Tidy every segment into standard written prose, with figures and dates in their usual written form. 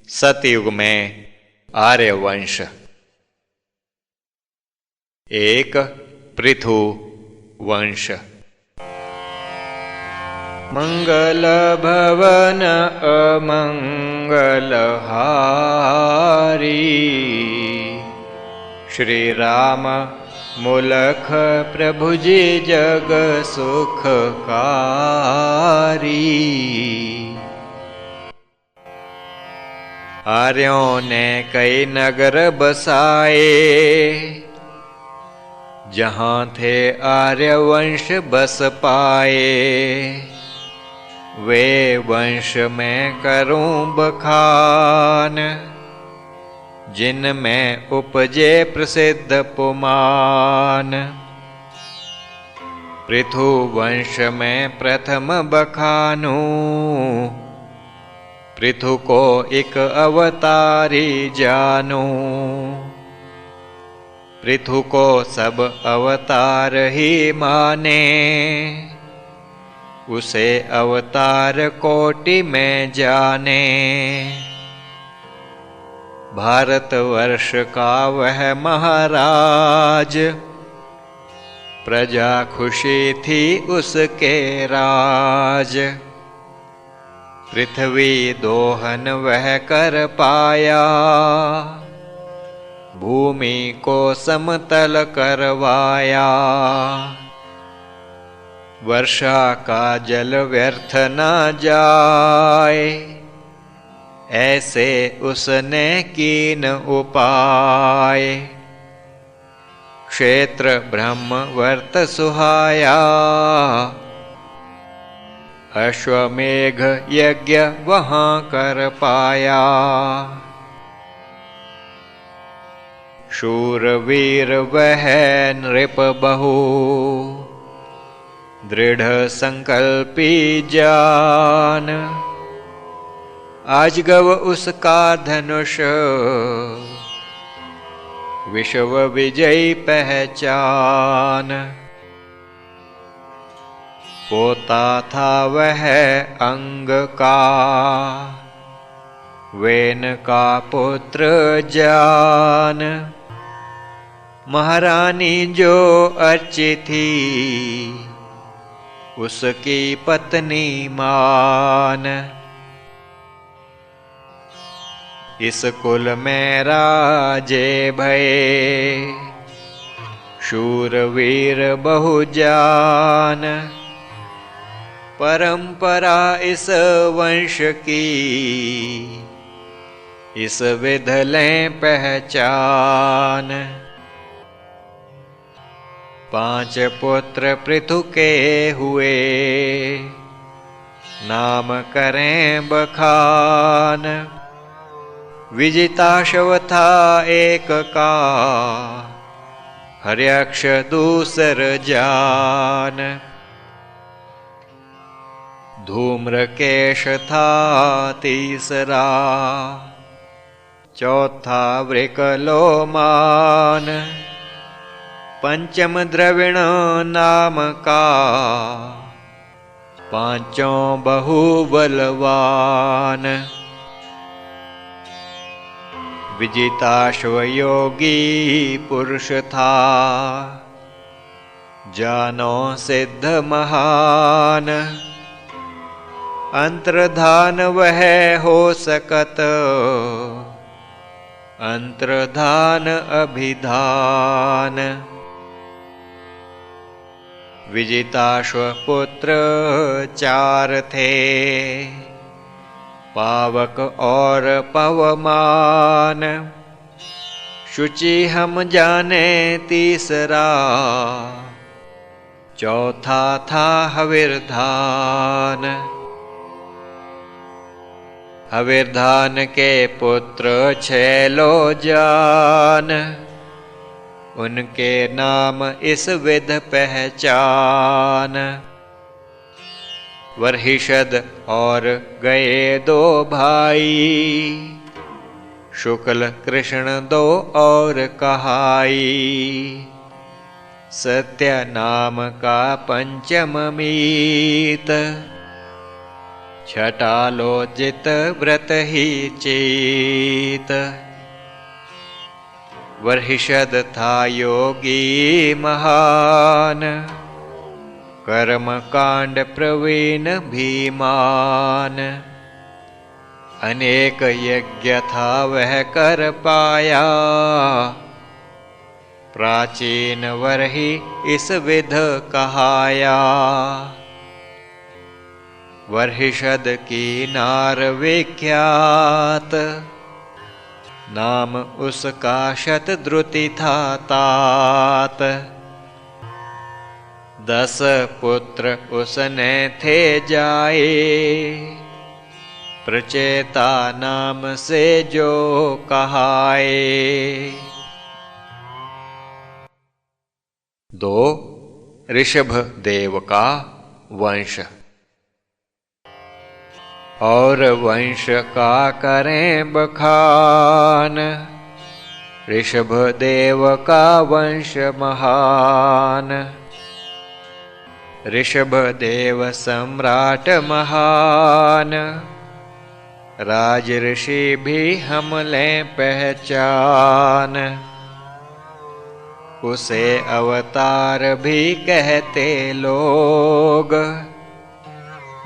सतयुग में आर्यवंश। एक पृथु वंश। मंगल भवन अमंगल हारी, श्री राम मुलख प्रभु जी जग सुखकारी। आर्यों ने कई नगर बसाए, जहाँ थे आर्यवंश बस पाए। वे वंश में करूं बखान, जिनमें उपजे प्रसिद्ध पुमान। पृथु वंश में प्रथम बखानूं, पृथु को एक अवतारी जानूं। पृथु को सब अवतार ही माने, उसे अवतार कोटि में जाने। भारतवर्ष का वह महाराज, प्रजा खुशी थी उसके राज। पृथ्वी दोहन वह कर पाया, भूमि को समतल करवाया। वर्षा का जल व्यर्थ न जाए, ऐसे उसने कीन उपाय। क्षेत्र ब्रह्म वर्त सुहाया, अश्वमेघ यज्ञ वहाँ कर पाया। शूरवीर वह नृप बहु, दृढ़ संकल्पी जान। आज गव उसका धनुष, विश्व विजयी पहचान। पोता था वह अंग का, वेन का पुत्र जान। महारानी जो अर्ची थी, उसकी पत्नी मान। इस कुल में राजे भये, शूरवीर बहुजान। परंपरा इस वंश की, इस विध लें पहचान। 5 पुत्र पृथु के हुए, नाम करें बखान। विजिताशव था एक का, हर्यक्ष दूसर जान। धूम्रकेश था तीसरा, चौथा वृकलोमान। पंचम द्रविण नाम का, पांचों बहुबलवान। विजिताश्व योगी पुरुष था, जानो सिद्ध महान। अंतर्धान वह हो सकत, अंतर्धान अभिधान। विजिताश्व पुत्र 4 थे, पावक और पवमान। शुचि हम जाने तीसरा, चौथा था हविर्धान। हविर्धान के पुत्र 6 लोजान, उनके नाम इस विध पहचान। वर्हिषद और गए 2 भाई, शुक्ल कृष्ण 2 और कहाई। सत्य नाम का पंचम मीत, छटालोचित व्रत ही चेत। वर्हिषद था योगी महान, कर्म कांड प्रवीण भीमान। अनेक यज्ञ था वह कर पाया, प्राचीन वर्हि इस विध कहाया। वर्हिषद की नार विख्यात, नाम उसका शतद्रुति था तात। 10 पुत्र उसने थे जाए, प्रचेता नाम से जो कहाए। 2 ऋषभ देव का वंश। और वंश का करें बखान, ऋषभ देव का वंश महान। ऋषभ देव सम्राट महान, राज ऋषि भी हम लें पहचान। उसे अवतार भी कहते लोग,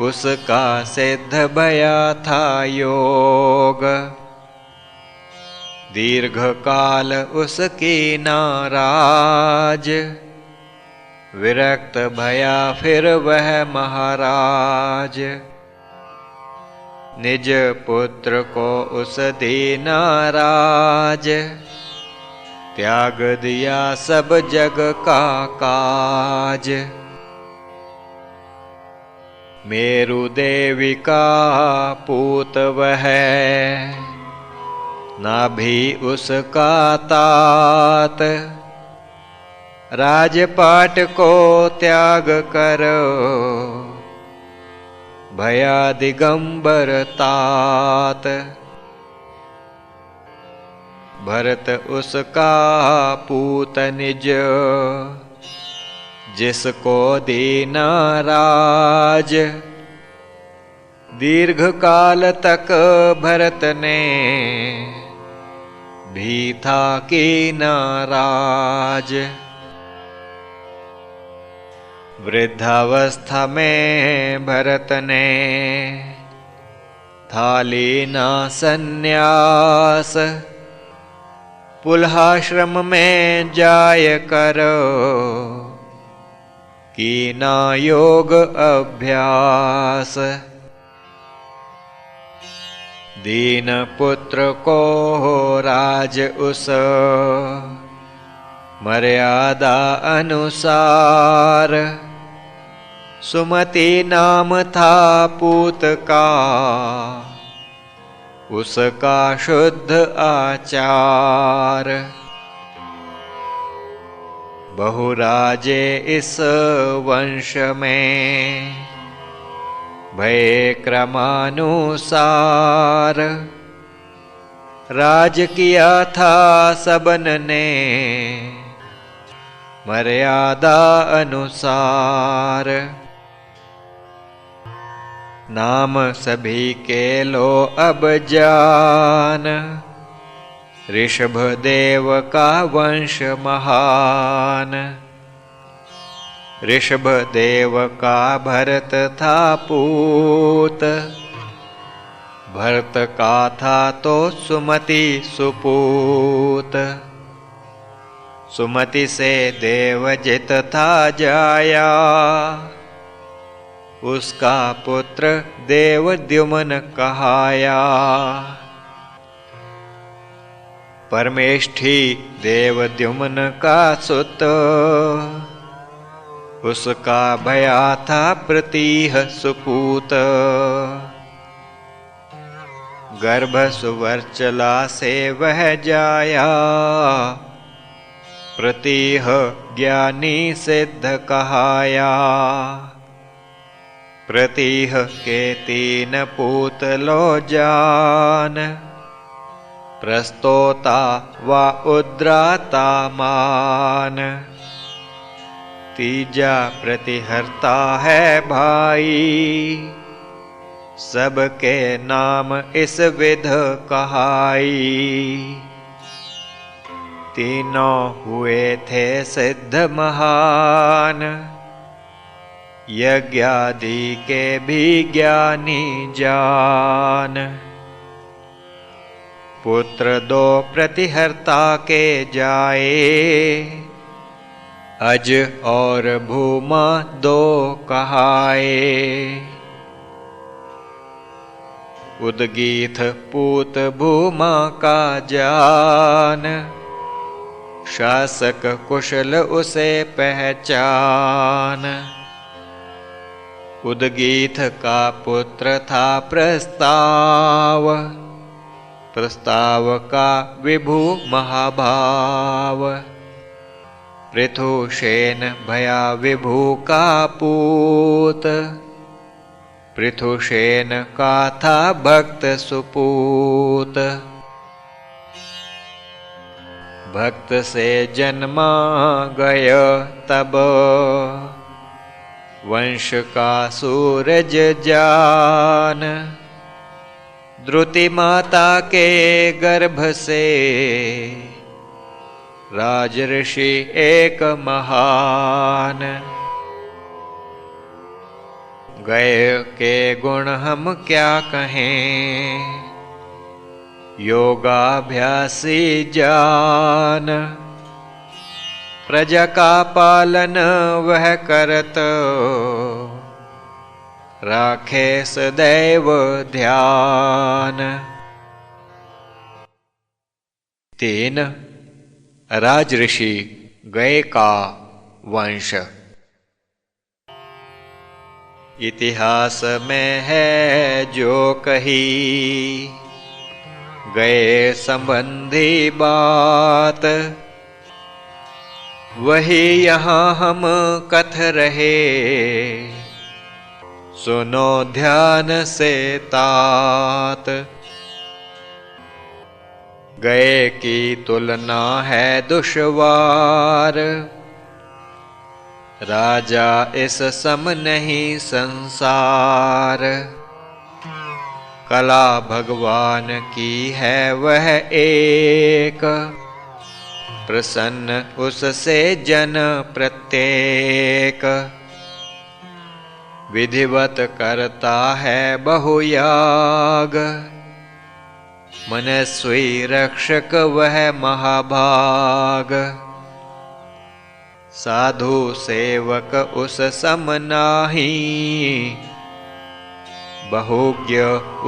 उसका सिद्ध भया था योग। दीर्घ काल उसकी नाराज, विरक्त भया फिर वह महाराज। निज पुत्र को उस दीना राज, त्याग दिया सब जग का काज। मेरु देवी का पूत वह, नाभि उसका तात। राजपाट को त्याग करो, भया दिगंबर तात। भरत उसका पूत निज, जिसको दीना राज। दीर्घ काल तक भरत ने, भी था की नाराज। वृद्धावस्था में भरत ने, था लीना संन्यास। पुलहाश्रम में जाय करो, कीना योग अभ्यास। दीन पुत्र को राज उस, मर्यादा अनुसार। सुमति नाम था पूत का, उसका शुद्ध आचार। बहुराजे इस वंश में, भये क्रमानुसार। राज किया था सबन ने, मर्यादा अनुसार। नाम सभी के लो अब जान, ऋषभ देव का वंश महान। ऋषभ देव का भरत था पूत, भरत का था तो सुमति सुपूत। सुमति से देवजित था जाया, उसका पुत्र देवद्युमन कहाया। परमेष्ठी देवद्युमन का सुत, उसका भया था प्रतीह सुपूत। गर्भ सुवर्चला से वह जाया, प्रतीह ज्ञानी सिद्ध कहाया। प्रतीह के 3 पूत लो जान, प्रस्तोता व उद्राता मान। तीजा प्रतिहर्ता है भाई, सबके नाम इस विध कहाई। तीनों हुए थे सिद्ध महान, यज्ञादि के भी ज्ञानी जान। पुत्र दो प्रतिहर्ता के जाए, अज और भूमा दो कहाए। उदगीथ पूत भूमा का जान, शासक कुशल उसे पहचान। उदगीथ का पुत्र था प्रस्ताव, प्रस्ताव का विभु महाभाव। पृथुसेन भया विभु का पूत, पृथुसेन का था भक्त सुपूत। भक्त से जन्मा गय तब, वंश का सूरज जान। द्रुति माता के गर्भ से, राजऋषि एक महान। गए के गुण हम क्या कहें, योगाभ्यासी जान। प्रजा का पालन वह करत, राखे सदैव ध्यान। 3 राजऋषि गए का वंश। इतिहास में है जो कही, गए संबंधी बात। वही यहाँ हम कथ रहे, सुनो ध्यान से तात। गए की तुलना है दुश्वार, राजा इस सम नहीं संसार। कला भगवान की है वह एक, प्रसन्न उससे जन प्रत्येक। विधिवत करता है बहुयाग, मनस्वी रक्षक वह महाभाग। साधु सेवक उस सम नाहीं, बहुज्ञ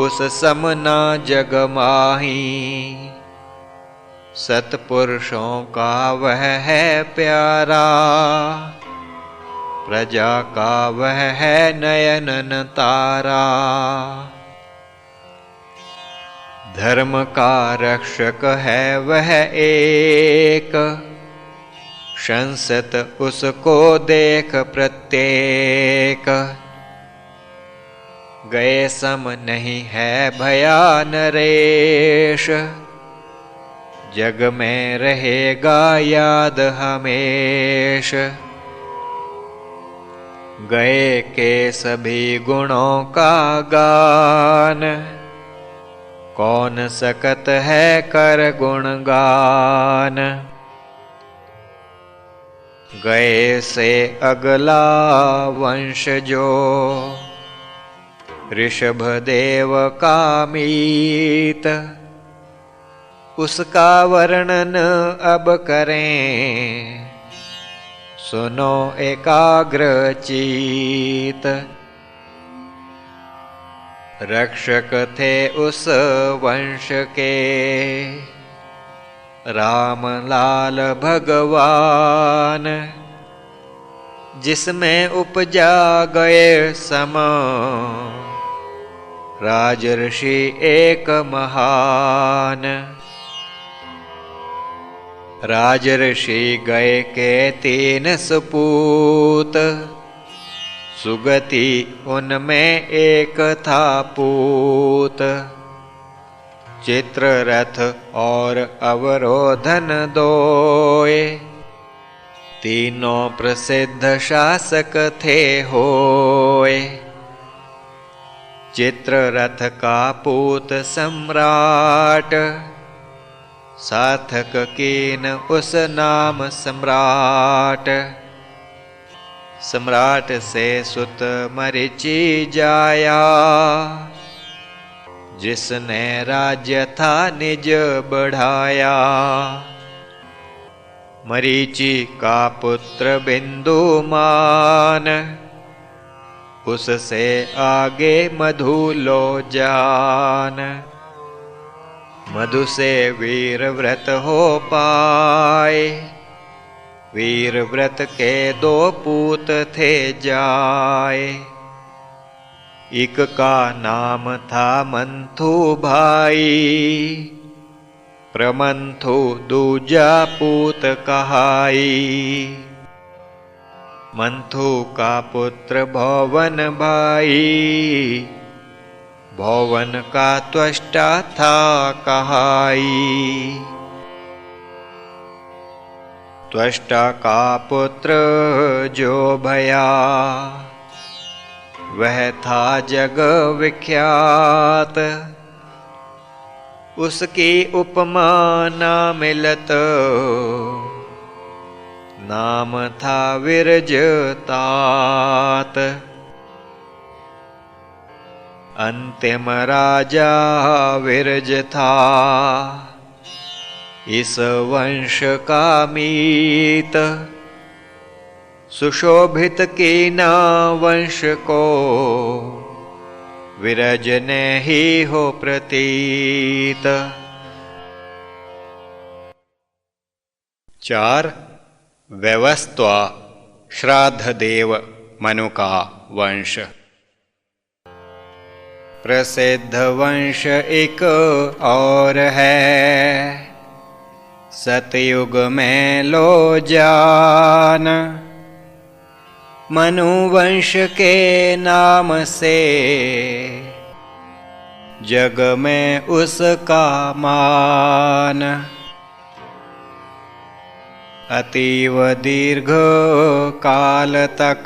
उस सम ना जग माही। सत्पुरुषों का वह है प्यारा, प्रजा का वह है नयन तारा। धर्म का रक्षक है वह एक, संसत उसको देख प्रत्येक। गए सम नहीं है भया नरेश, जग में रहेगा याद हमेश। गए के सभी गुणों का गान, कौन सकत है कर गुणगान। गए से अगला वंश जो, ऋषभ देव का मीत। उसका वर्णन अब करें, सुनो एकाग्र चित। रक्षक थे उस वंश के, राम लाल भगवान। जिसमें उपजा गए सम, राजर्षि एक महान। राजर्षि गए के 3 सपूत, सुगति उनमें एक था पूत। चित्ररथ और अवरोधन दोए, तीनों प्रसिद्ध शासक थे होए। चित्ररथ का पूत सम्राट, सार्थक कीन उस नाम सम्राट। सम्राट से सुत मरीचि जाया, जिसने राज्य था निज बढ़ाया। मरीचि का पुत्र बिंदुमान, उससे आगे मधु लो जान। मधु से वीर व्रत हो पाए, वीर व्रत के 2 पूत थे जाए। एक का नाम था मंथु भाई, प्रमंथु दूजा पूत कहाई। मंथु का पुत्र भौवन भाई, भौवन का त्वष्टा था कहाई। त्वष्टा का पुत्र जो भया, वह था जग विख्यात। उसकी उपमा ना मिलत, नाम था विरजतात। अंतिम राजा विरज था, इस वंश का मीत। सुशोभित कीना वंश को, विरज ने ही हो प्रतीत। 4. व्यवस्त्वा श्राद्ध देव मनु का वंश। प्रसिद्ध वंश एक और है, सतयुग में लो जान। मनु वंश के नाम से, जग में उसका मान। अतीव दीर्घ काल तक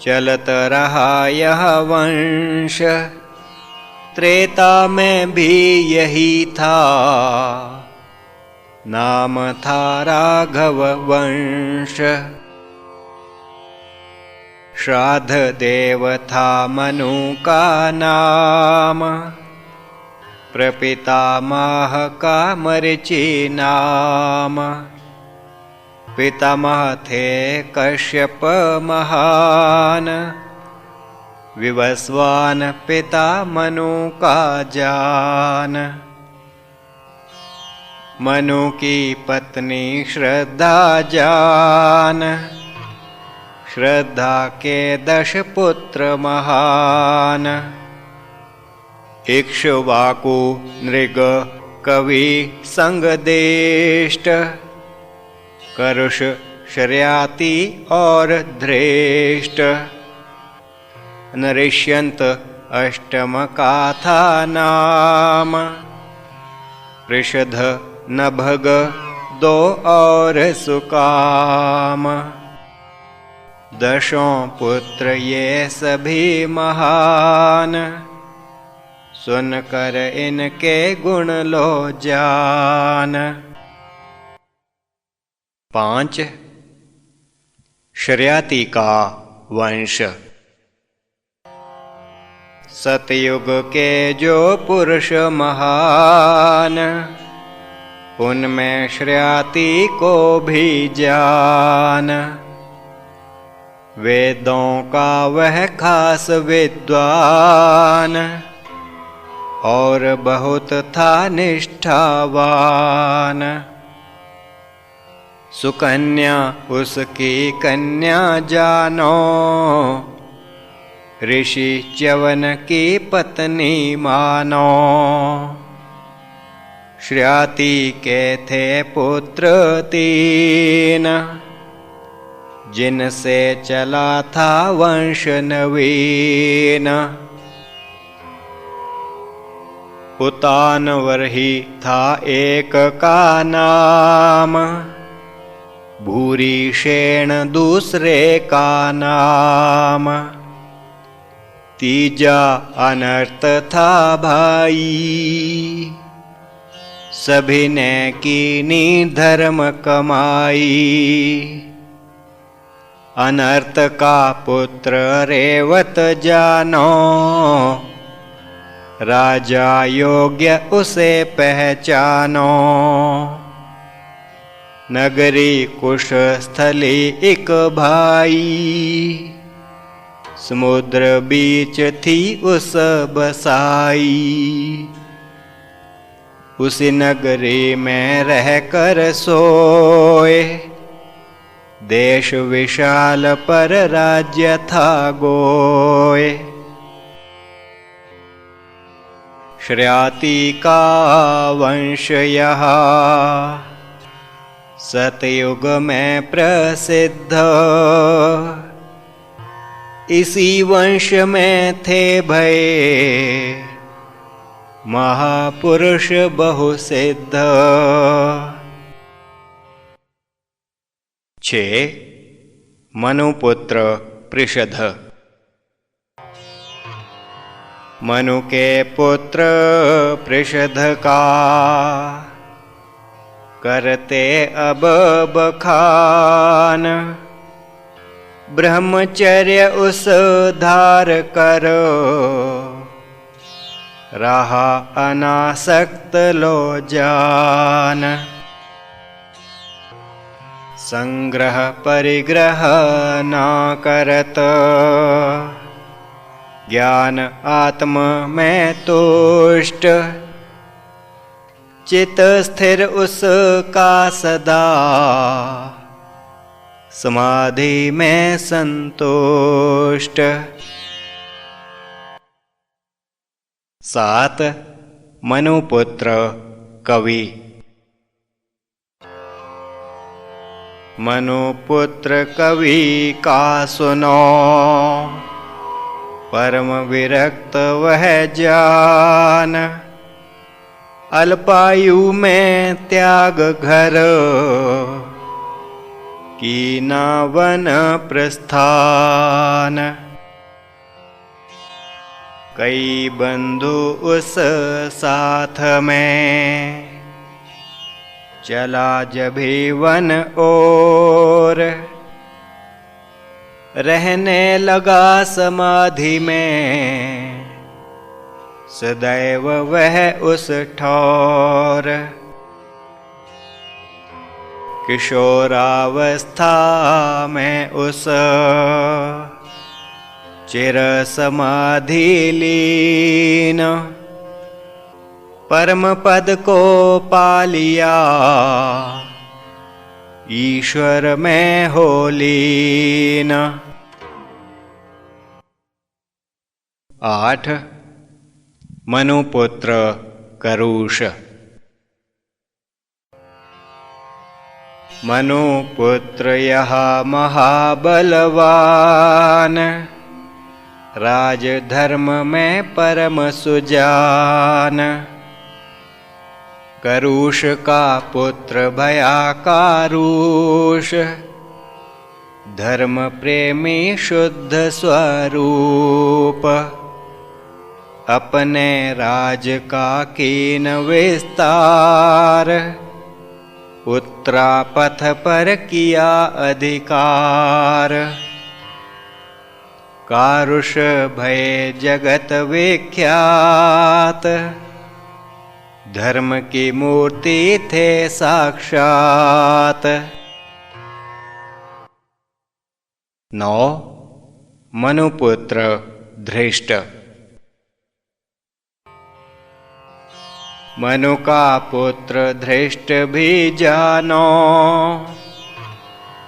चलत रहा यह वंश। त्रेता में भी यही था, नाम था राघव वंश। श्राद्ध देव था मनु का नाम, प्रपितामह का मरीचि नाम। पितामह थे कश्यप महान, विवस्वान पिता मनु का जान। मनु की पत्नी श्रद्धा जान, श्रद्धा के 10 पुत्र महान। इक्ष्वाकु नृग कवि संगदेष्ट, करुष शर्याति और धृष्ट। नरिष्यंत अष्टम का था नाम, पृषध नभग 2 और सुकाम। 10 पुत्र ये सभी महान, सुनकर इनके गुण लो जान। 5. शर्याति का वंश। सतयुग के जो पुरुष महान, उनमें श्रयाति को भी जान। वेदों का वह खास विद्वान, और बहुत था निष्ठावान। सुकन्या उसकी कन्या जानो, ऋषि च्यवन की पत्नी मानो। श्रयाति के थे पुत्र 3, जिनसे चला था वंश नवीन। पुतानवर ही था एक का नाम, भूरिशेन दूसरे का नाम। तीजा अनर्थ था भाई, सभी ने कीनी धर्म कमाई। अनर्थ का पुत्र रेवत जानो, राजा योग्य उसे पहचानो। नगरी कुश स्थली एक भाई, समुद्र बीच थी उस बसाई। उसी नगरी में रहकर सोए, देश विशाल पर राज्य था गोए। श्रयाति का वंश यहाँ, सतयुग में प्रसिद्ध। इसी वंश में थे भये, महापुरुष बहुसिद्ध। 6. मनुपुत्र पृषध। मनु के पुत्र पृषध का, करते अब बखान। ब्रह्मचर्य उस धार कर, रहा अनासक्त लो जान। संग्रह परिग्रह ना करत, ज्ञान आत्म में तुष्ट। चित स्थिर उसका सदा, समाधि में संतुष्ट। 7. मनुपुत्र कवि। मनुपुत्र कवि का सुनो, परम विरक्त वह जान। अल्पायु में त्याग घर, कीना वन प्रस्थान। कई बंधु उस साथ में, चला जभी वन ओर। रहने लगा समाधि में, सदैव वह उस ठौर। किशोरावस्था में उस, चिर समाधि लीन। परम पद को पा लिया, ईश्वर में हो लीन। 8. मनुपुत्र करुष। मनुपुत्र यह महाबलवान, राजधर्म में परम सुजान। करुष का पुत्र भयाकारुष, धर्म प्रेमी शुद्ध स्वरूप। अपने राज का कीन विस्तार, उत्तरापथ पर किया अधिकार। कारुष भय जगत विख्यात, धर्म की मूर्ति थे साक्षात। 9. मनुपुत्र धृष्ट। मनु का पुत्र धृष्ट भी जानो,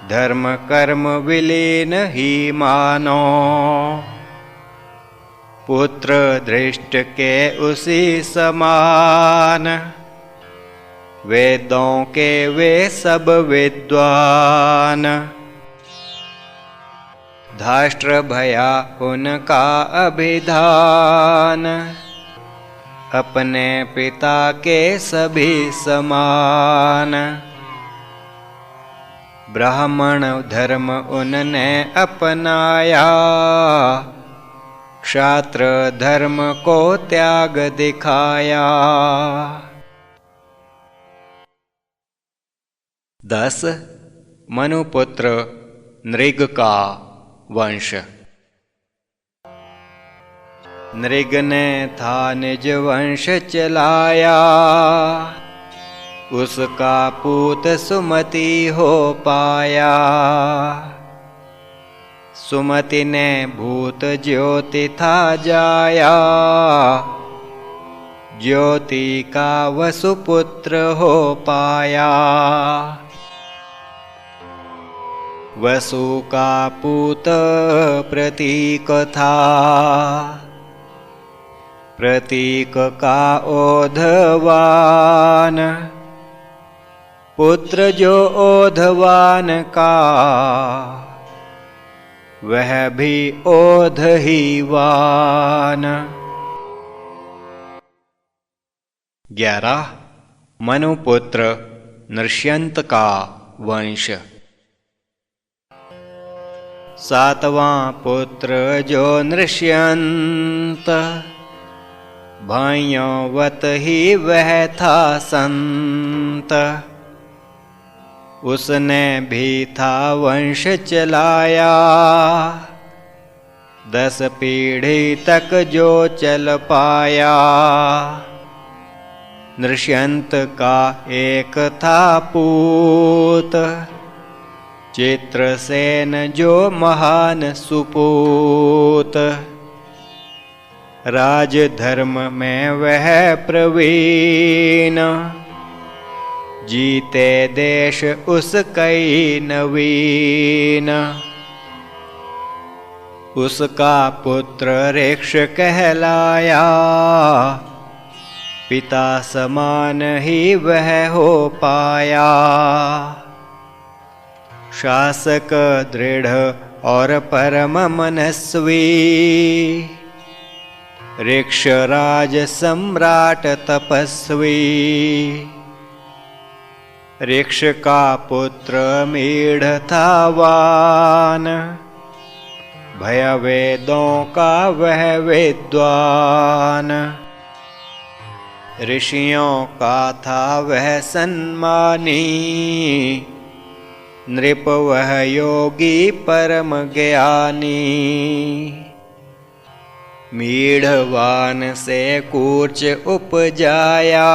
धर्म कर्म विलीन ही मानो। पुत्र धृष्ट के उसी समान, वेदों के वे सब विद्वान। धाष्ट्र भया उनका अभिधान, अपने पिता के सभी समान। ब्राह्मण धर्म उनने अपनाया, क्षात्र धर्म को त्याग दिखाया। 10 मनुपुत्र नृग का वंश। नृग ने था निज वंश चलाया, उसका पूत सुमति हो पाया। सुमति ने भूत ज्योति था जाया, ज्योति का वसुपुत्र हो पाया। वसु का पूत प्रतीक था, प्रतीक का ओधवान। पुत्र जो ओधवान का, वह भी ओध ही वान। 11 मनुपुत्र नृष्यंत का वंश। 7वां पुत्र जो नृष्यंत, भाइयों वत ही वह था संत। उसने भी था वंश चलाया, 10 पीढ़ी तक जो चल पाया। नृष्यंत का एक था पूत, चित्रसेन जो महान सुपूत। राजधर्म में वह प्रवीण, जीते देश उसकई नवीन। उसका पुत्र ऋक्ष कहलाया, पिता समान ही वह हो पाया। शासक दृढ़ और परम मनस्वी, ऋक्षराज सम्राट तपस्वी। ऋक्ष का पुत्र मीढ़ था वान, भय वेदों का वह विद्वान। ऋषियों का था वह सन्मानी, नृप वह योगी परम ज्ञानी। मीढ़वान से कूर्च उपजाया,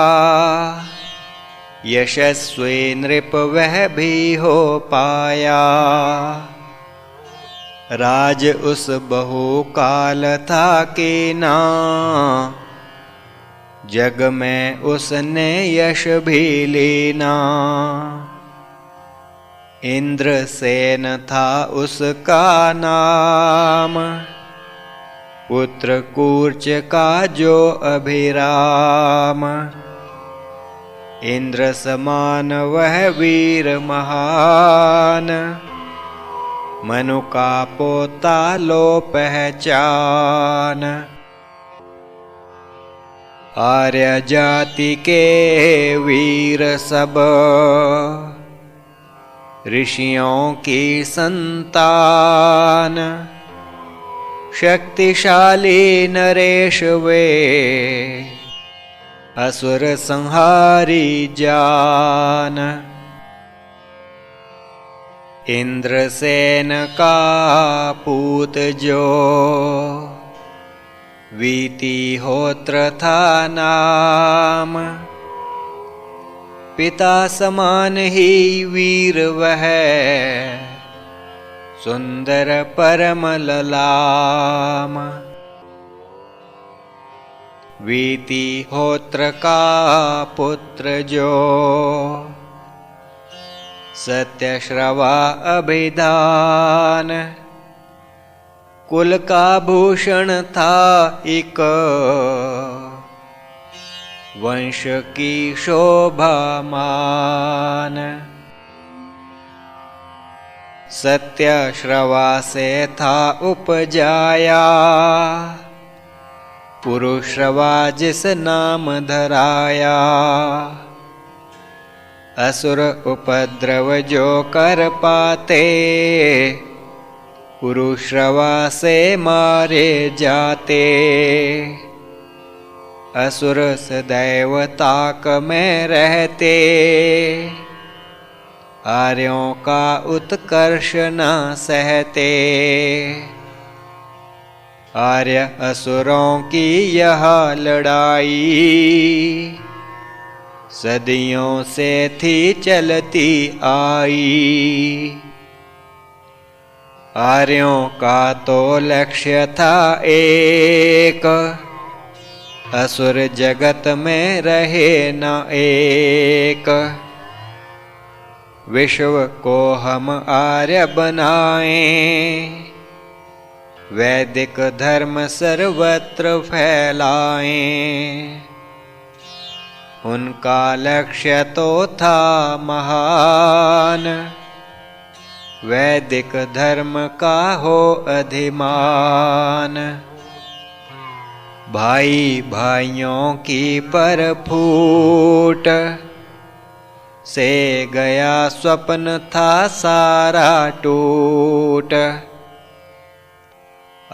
यशस्वी नृप वह भी हो पाया। राज उस बहुकाल था कीना, जग में उसने यश भी लीना। इंद्रसेन था उसका नाम, पुत्र कूर्च का जो अभिराम। इंद्र समान वह वीर महान, मनु का पोता लो पहचान। आर्य जाति के वीर सब, ऋषियों की संतान। शक्तिशाली नरेश वे, असुर संहारी जान। इंद्रसेन का पूत जो, वीतिहोत्र था नाम। पिता समान ही वीर वह, सुंदर परम ललाम। वीतिहोत्र का पुत्र जो, सत्यश्रवा अभिधान। कुल का भूषण था एक, वंश की शोभा मान। सत्यश्रवा से था उपजाया, पुरुश्रवा जिस नाम धराया। असुर उपद्रव जो कर पाते, उरुश्रवा से मारे जाते। असुर सदैव ताक में रहते, आर्यों का उत्कर्ष न सहते। आर्य असुरों की यह लड़ाई, सदियों से थी चलती आई। आर्यों का तो लक्ष्य था एक, असुर जगत में रहे न एक। विश्व को हम आर्य बनाएं, वैदिक धर्म सर्वत्र फैलाएं। उनका लक्ष्य तो था महान, वैदिक धर्म का हो अधिमान। भाई भाइयों की पर फूट से गया स्वप्न था सारा टूट।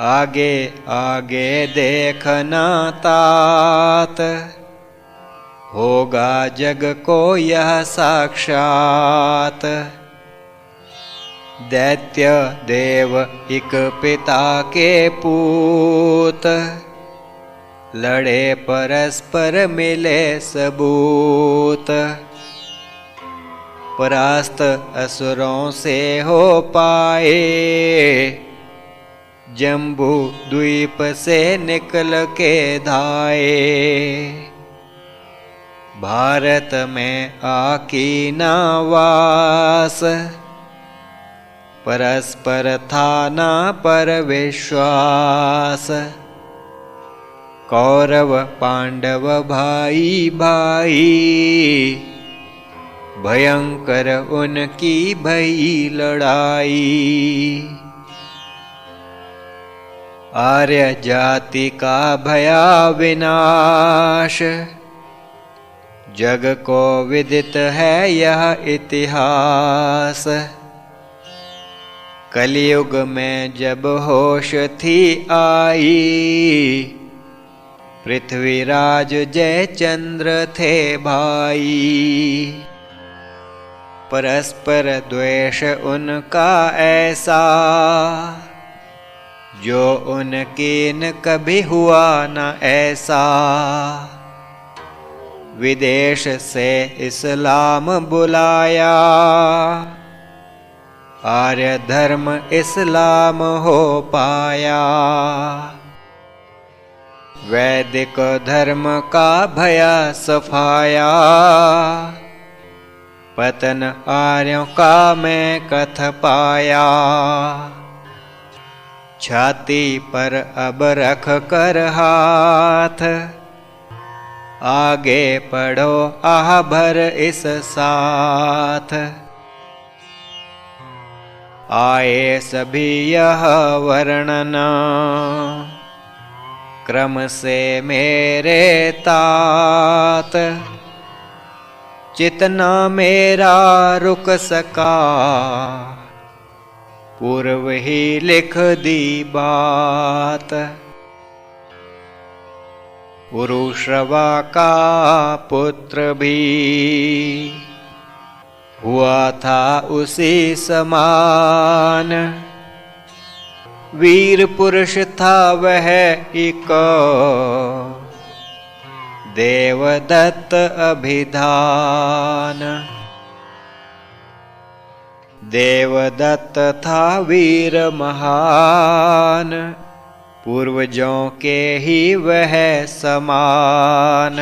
आगे आगे देखना तात, होगा जग को यह साक्षात। दैत्य देव एक पिता के पूत, लड़े परस्पर मिले सबूत। परास्त असुरों से हो पाए, जम्बू द्वीप से निकल के धाए। भारत में आकी नावास, परस्पर था ना पर विश्वास। कौरव पांडव भाई भाई, भयंकर उनकी भई लड़ाई। आर्य जाति का भया विनाश, जग को विदित है यह इतिहास। कलयुग में जब होश थी आई, पृथ्वीराज जयचंद्र थे भाई। परस्पर द्वेष उनका ऐसा, जो उनके न कभी हुआ न ऐसा। विदेश से इस्लाम बुलाया, आर्य धर्म इस्लाम हो पाया। वैदिक धर्म का भया सफाया, पतन आर्यों का मैं कथ पाया। छाती पर अब रख कर हाथ, आगे पढ़ो आह भर इस साथ। आए सभी यह वर्णन, क्रम से मेरे तात। जितना मेरा रुक सका, पूर्व ही लिख दी बात। उरुश्रवा का पुत्र भी हुआ था उसी समान। वीर पुरुष था वह एक, देवदत्त अभिधान। देवदत्त था वीर महान, पूर्वजों के ही वह समान।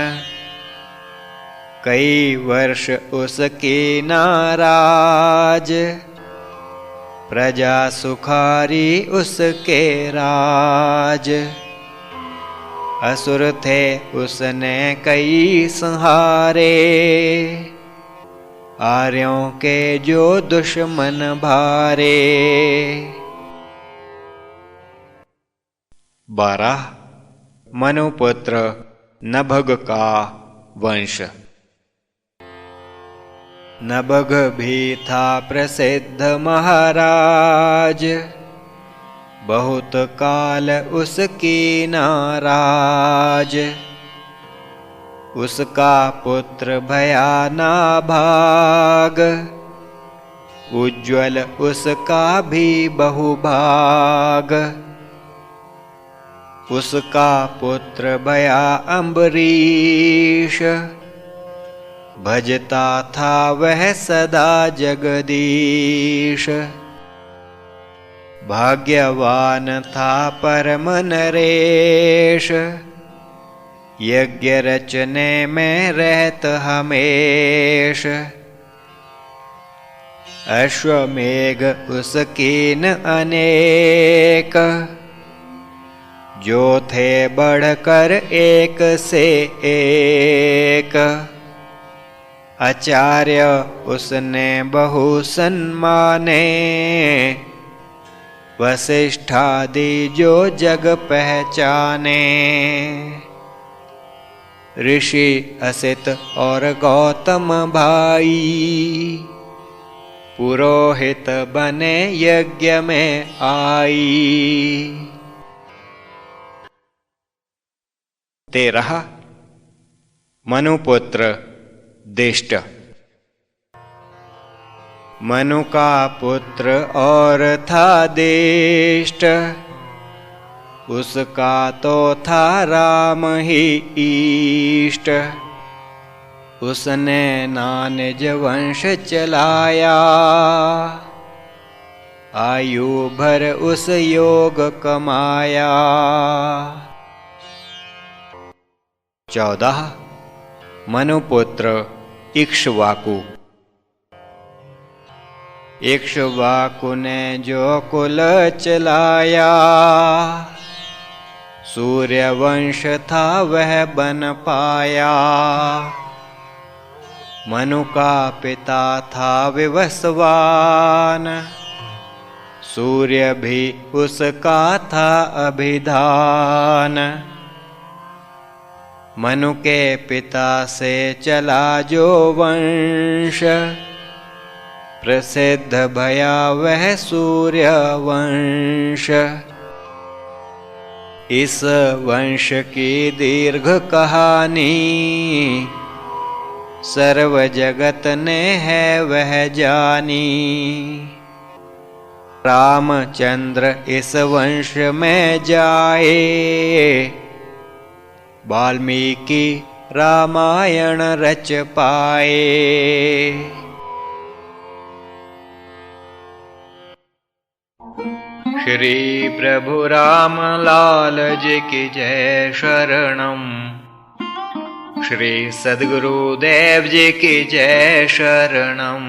कई वर्ष उसकी नाराज, प्रजा सुखारी उसके राज। असुर थे उसने कई संहारे, आर्यों के जो दुश्मन भारे। 12 मनुपुत्र नभग का वंश। नभग भी था प्रसिद्ध महाराज, बहुत काल उसकी नाराज, उसका पुत्र भया नाभाग, उज्ज्वल उसका भी बहुभाग। उसका पुत्र भया अम्बरीश, भजता था वह सदा जगदीश। भाग्यवान था परम नरेश, यज्ञ रचने में रहत हमेश। अश्वमेघ उसकीन अनेक, जो थे बढ़कर एक से एक। आचार्य उसने बहु सन्माने, वसिष्ठादि जो जग पहचाने। ऋषि असित और गौतम भाई, पुरोहित बने यज्ञ में आई। 13 मनुपुत्र दिष्ट। मनु का पुत्र और था दिष्ट, उसका तो था राम ही इष्ट। उसने नानिज वंश चलाया, आयु भर उस योग कमाया। 14 मनुपुत्र इक्ष्वाकु। इक्ष्वाकु ने जो कुल चलाया, सूर्य वंश था वह बन पाया। मनु का पिता था विवस्वान, सूर्य भी उसका था अभिधान। मनु के पिता से चला जो वंश, प्रसिद्ध भया वह सूर्य वंश। इस वंश की दीर्घ कहानी, सर्व जगत ने है वह जानी। रामचंद्र इस वंश में जाए, वाल्मीकि रामायण रच पाए। श्री प्रभु राम लाल जी की जय शरणम। श्री सद्गुरुदेव जी की जय शरणम।